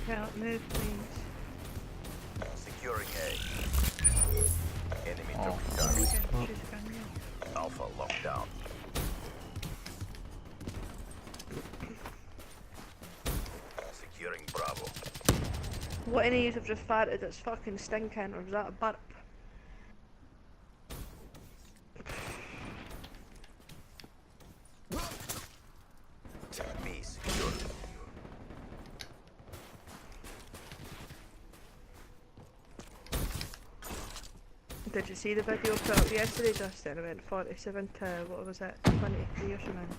Yeah, move please. Securing A. Enemy took down. Shoot again, yeah. Alpha locked down. Securing Bravo. What any of you have just farted that's fucking stinking, or was that a burp? Me secure. Did you see the video put up yesterday, Justin? I went 47 to, what was it, 23 or something?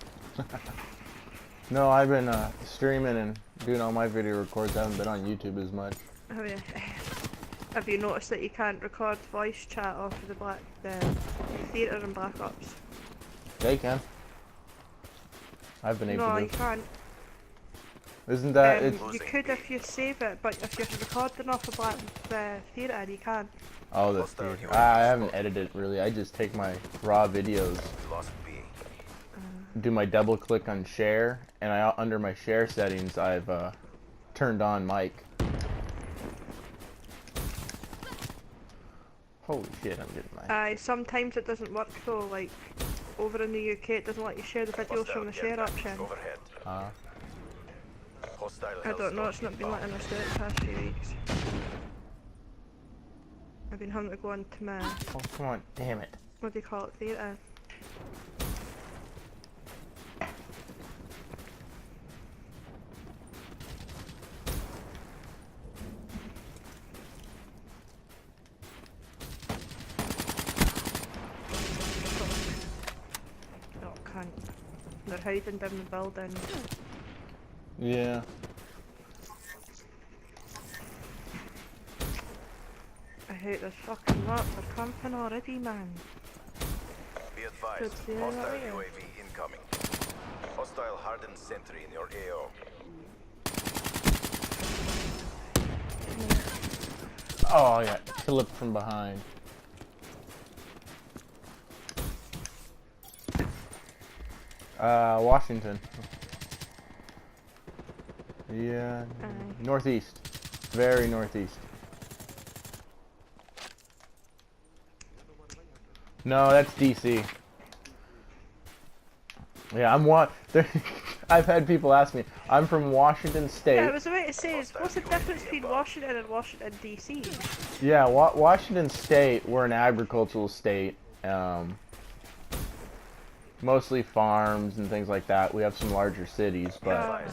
No, I've been streaming and doing all my video records. I haven't been on YouTube as much. Oh yeah. Have you noticed that you can't record voice chat off of the theatre and Black Ops? They can. I've been able No, to. you can't. Isn't that it's? You could if you save it, but if you're recording off of the theatre, you can't. Oh, the theater. I haven't edited it really. I just take my raw videos, Lost B. do my double click on share, and under my share settings, I've turned on mic. Holy shit! I'm getting my. Sometimes it doesn't work though. Like over in the UK, it doesn't let you share the videos from the share option. Overhead. Hostile I don't know. It's not been letting us do it the past few weeks. I've been having to go into my, Oh come on! Damn it! what do you call it, theatre. Oh, cunt. They're hiding down the building. Yeah. I hate this fucking lot. They're camping already, man. Be advised. Good, yeah, Hostile yeah. UAV incoming. Hostile hardened sentry in your AO. Oh, I got clipped from behind. Washington. Yeah. Northeast. Very northeast. No, that's DC. Yeah, I've had people ask me. I'm from Washington State. Yeah, I was about to say, what's the difference between Washington and Washington DC? Yeah, Washington State, we're an agricultural state. Mostly farms and things like that. We have some larger cities, but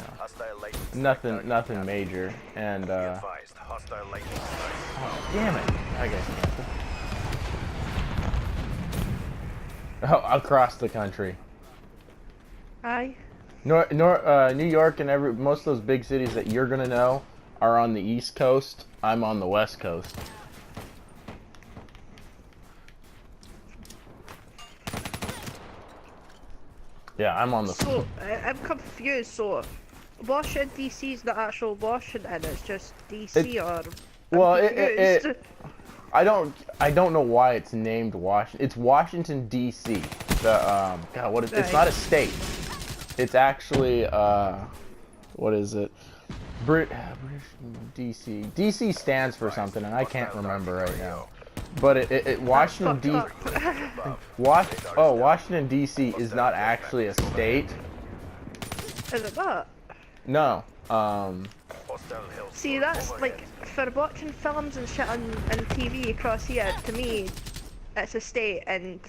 nothing major. And oh, damn it! I guess. Oh, across the country. Aye. New York and most of those big cities that you're gonna know are on the East Coast. I'm on the West Coast. Yeah, I'm on the. So, I'm confused. So, Washington DC is the actual Washington. It's just DC, or Well, I'm confused. I don't know why it's named Washington. It's Washington D.C. The God, what is? It's not a state. It's actually what is it? British D.C. D.C. stands for something, and I can't remember right now. But Washington Washington D.C. is not actually a state. Is it that? No. See, that's like for watching films and shit on TV across here. To me, it's a state, and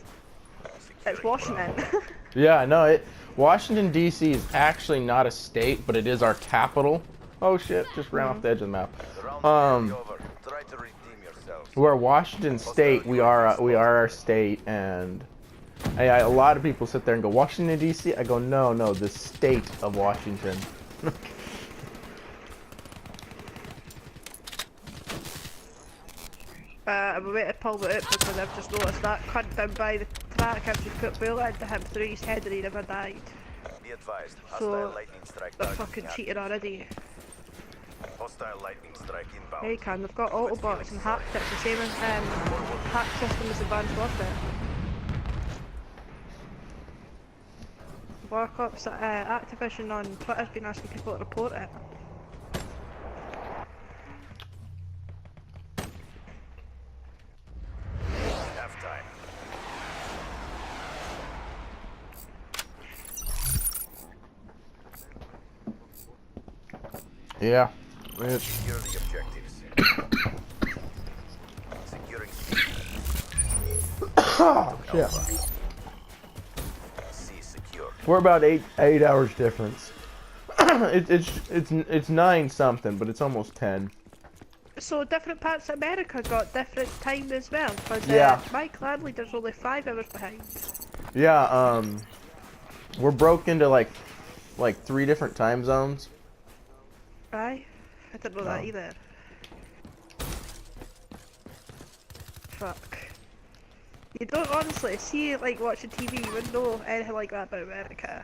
it's Washington. Yeah, no, Washington D.C. is actually not a state, but it is our capital. Oh shit! Just ran off the edge of the map. We're Washington State. We are our state, and a lot of people sit there and go Washington D.C. I go no, the state of Washington. I'm about to pull it up because I've just noticed that cunt down by the track. I've just put a bullet into him through his head and he never died. Be advised. So they're fucking cheated already. Hostile lightning strike inbound. Hey, can they've got Autobots and hack tips, the same hack system as Advanced Warfare. Black Ops Activision on Twitter's been asking people to report it. Yeah. Secure the objectives. Securing C. Oh, shit. Alpha. C secure. We're about eight hours difference. It's 9 something, but it's almost 10. So different parts of America got different time as well, because Yeah. my clan leader's only 5 hours behind. Yeah. We're broke into like 3 different time zones. Aye, I didn't know that Oh. either. Fuck. You don't honestly see like watching TV. You wouldn't know anything like that about America.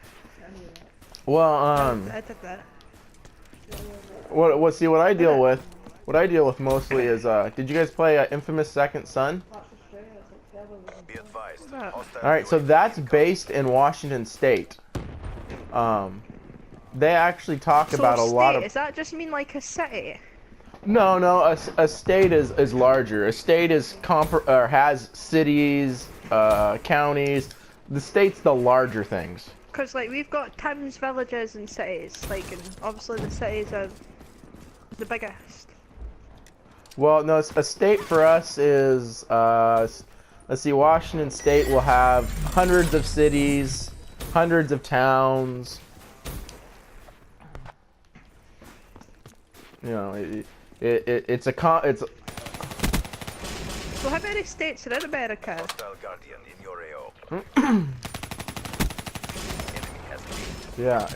Well, I did that. what I deal with, mostly is did you guys play Infamous Second Son? Be advised. No. Hostile All right, so UAV that's incoming. based in Washington State. They actually talk So about a lot of. does that just mean like a city? No. A state is larger. A state is or has cities, counties. The state's the larger things. Because like we've got towns, villages, and cities. Like, and obviously the cities are the biggest. Well, no, a state for us is let's see. Washington State will have hundreds of cities, hundreds of towns. You know, it's a. So how many states are in America? Hostile Guardian in your AO. Enemy has been. Yeah,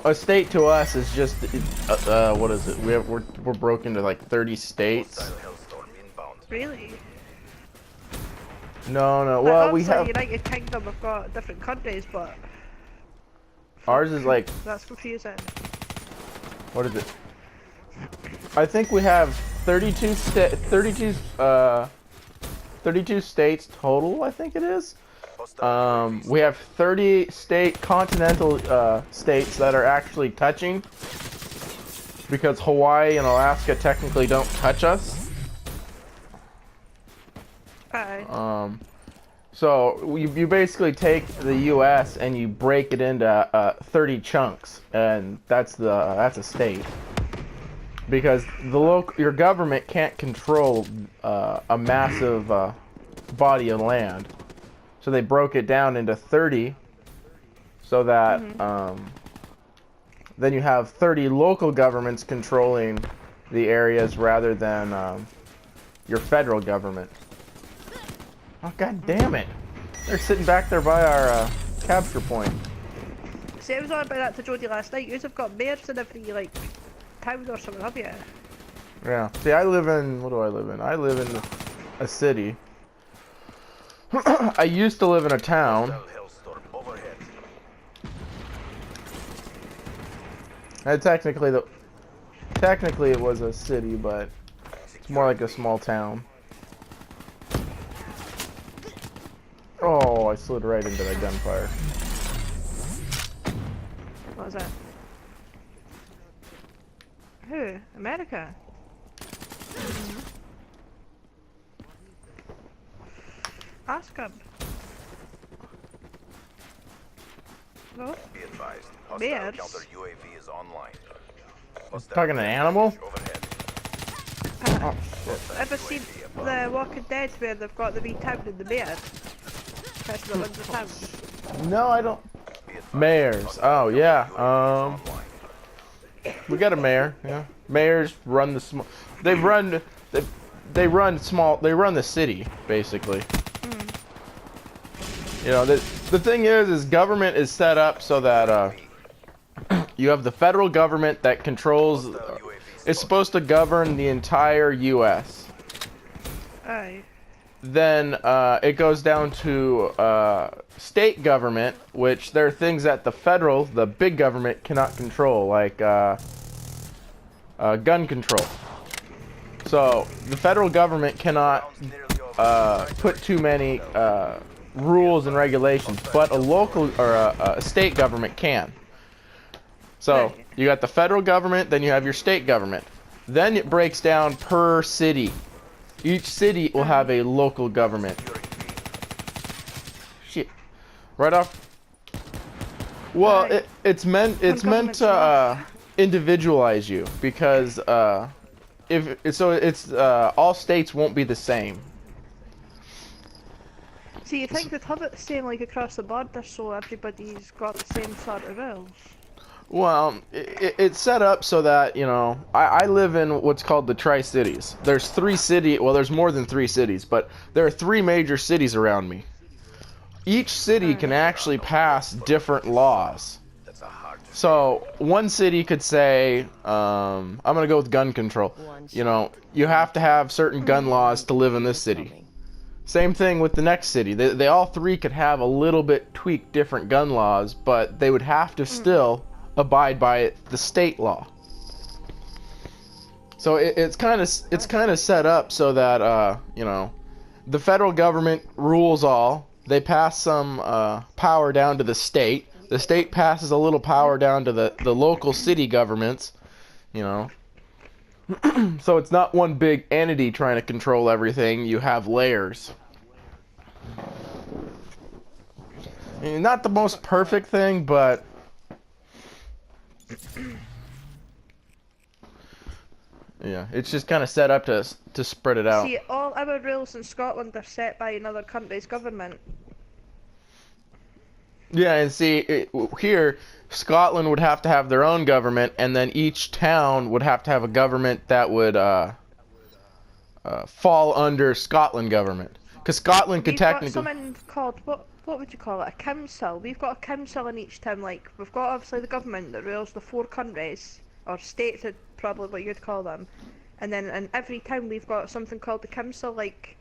a state to us is just what is it? We're broken to like 30 states. Hostile Hellstorm inbound. Really? No. Like, Well, we obviously have United Kingdom have got different countries, but ours is like that's confusing. what is it? I think we have 32 states total. I think it is. Hostile UAV We have 30 continental states that are actually touching, because Hawaii and Alaska technically don't touch us. Aye. So you basically take the U.S. and you break it into 30 chunks, and that's a state. Because your government can't control a massive body of land, so they broke it down into 30, so that then you have 30 local governments controlling the areas rather than your federal government. Oh, god damn it! They're sitting back there by our capture point. See, I was on about that to Jodie last night. Yous have got mayors in every like town or something, have you? Yeah. See, I live in. What do I live in? I live in a city. I used to live in a town. Hostile Hellstorm overhead. And technically it was a city, but it's more like a small town. Oh, I slid right into that gunfire. What was that? Who? America? Ask him. No? Be advised. Hostile Bears? counter UAV is online. Talking an animal? Overhead. Oh, shit. Ever seen The Walking Dead where they've got the wee town in the mayor? Person that runs the town. No, I don't. Be advised. Mayors. Hostile Oh, counter yeah. UAV is online. We got a mayor. Yeah. Mayors run the small. They run the city basically. You know, the thing is government is set up so that you have the federal government that controls. It's supposed to govern the entire U.S. Aye. Then it goes down to state government, which there are things that the big government cannot control, like gun control. So the federal government cannot put too many rules and regulations, but a local or a state government can. So you got the federal government, then you have your state government. Then it breaks down per city. Each city will have a local government. Shit. Right off. Well, Right. it's meant government's to individualize you because if so, it's all states won't be the same. So you think they'd have it the same like across the border, so everybody's got the same sort of rules? Well, it's set up so that, you know, I live in what's called the Tri-Cities. There's well, there's more than 3 cities, but there are 3 major cities around me. Each city can actually pass different laws. That's a hard to So, one city could say, I'm gonna go with gun control. You know, you have to have certain gun laws to live in this city. Same thing with the next city. They all 3 could have a little bit tweaked different gun laws, but they would have to still abide by the state law. So it's kind of set up so that you know, the federal government rules all. They pass some power down to the state. The state passes a little power down to the local city governments. You know. So it's not one big entity trying to control everything. You have layers. Not the most perfect thing, but yeah, it's just kind of set up to spread it out. See, all our rules in Scotland are set by another country's government. Yeah, and see, here, Scotland would have to have their own government, and then each town would have to have a government that would fall under Scotland government. Because Scotland could technically... We've got something called, what would you call it, a council. We've got a council in each town, like, we've got obviously the government that rules the 4 countries, or states is probably what you'd call them. And then in every town we've got something called the council, like...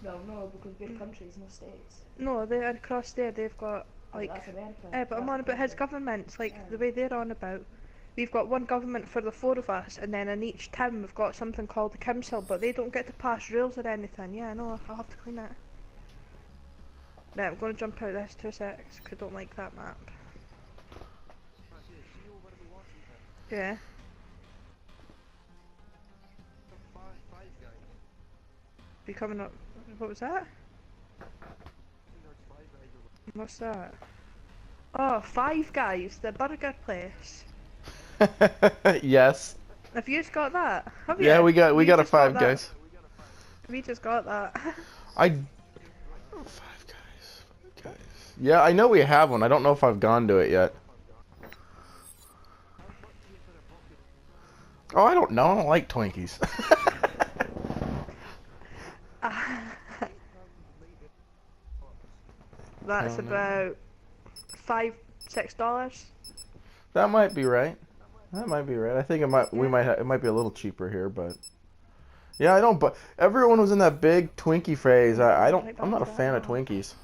No, because we're countries, no states. No, they're across there, they've got, like... That's America. but I'm on about his governments, like, the way they're on about. We've got one government for the 4 of us, and then in each town we've got something called the council, but they don't get to pass rules or anything. Yeah, I know, I'll have to clean that. Right, I'm going to jump out of this 2 secs, because I don't like that map. Yeah. Be coming up. What was that? What's that? Oh, Five Guys, the burger place. Yes. Have you just got that? Have you? Yeah, we got a just Five that. Guys. We just got that. Five Guys. Yeah, I know we have one. I don't know if I've gone to it yet. Oh, I don't know. I don't like Twinkies. That's about $5-6. That might be right. That might be right. I think it might. It might be a little cheaper here, but yeah, I don't. But everyone was in that big Twinkie phase. I'm not a fan of Twinkies.